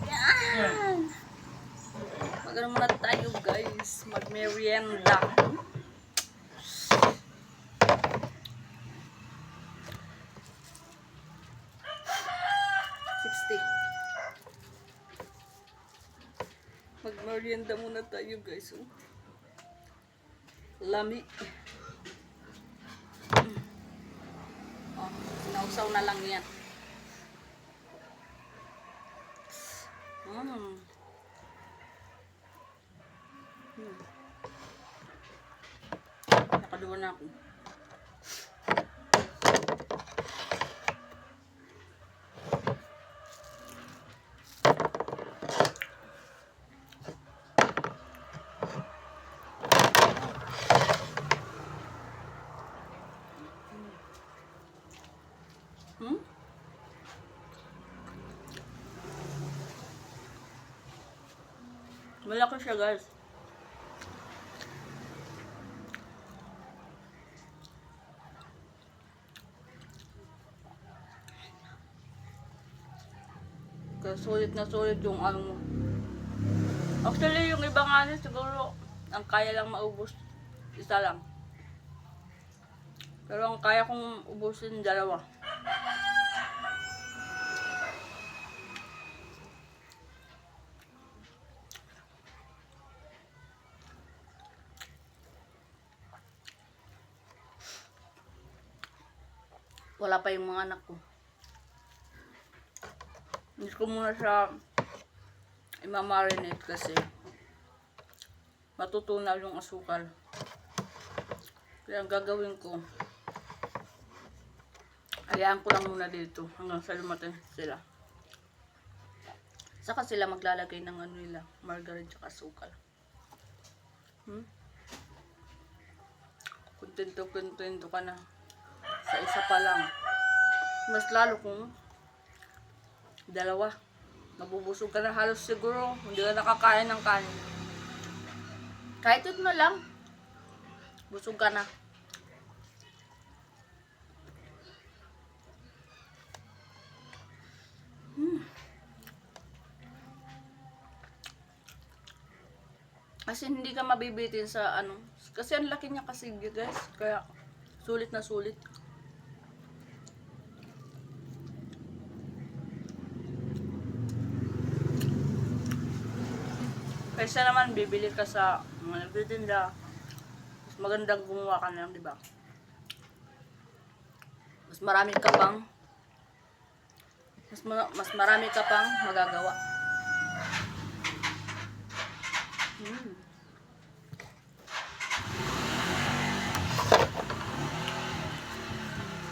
Yan. Magano muna tayo guys. Mag-merienda. 60. Mag-merienda muna tayo guys. Oh. Lami. Oh, sinausaw na lang yan. Nakaduwa na ako. Malaki siya guys. Kaya sulit na sulit yung ano mo. Actually yung iba nga siguro ang kaya lang maubos isa lang. Pero ang kaya kong ubusin dalawa. Wala pa yung mga anak ko. Hindi ko muna siya i-marinate kasi matutunaw yung asukal. Kaya ang gagawin ko, hayaan ko lang muna dito hanggang sa lumating sila. Saka sila maglalagay ng ano nila, margarine tsaka asukal. Kontento ka na sa isa pa lang. Mas lalo kung dalawa. Mabubusog ka na halos siguro. Hindi ka nakakain ng kanin. Kahit ito na lang. Busog ka na. Kasi hindi ka mabibitin sa ano. Kasi ang laki niya kasi guys. Kaya sulit na sulit. Kaysa naman bibili ka sa mga nagtitinda, mas magandang gumawa ka na lang, di ba? Mas marami ka pang magagawa.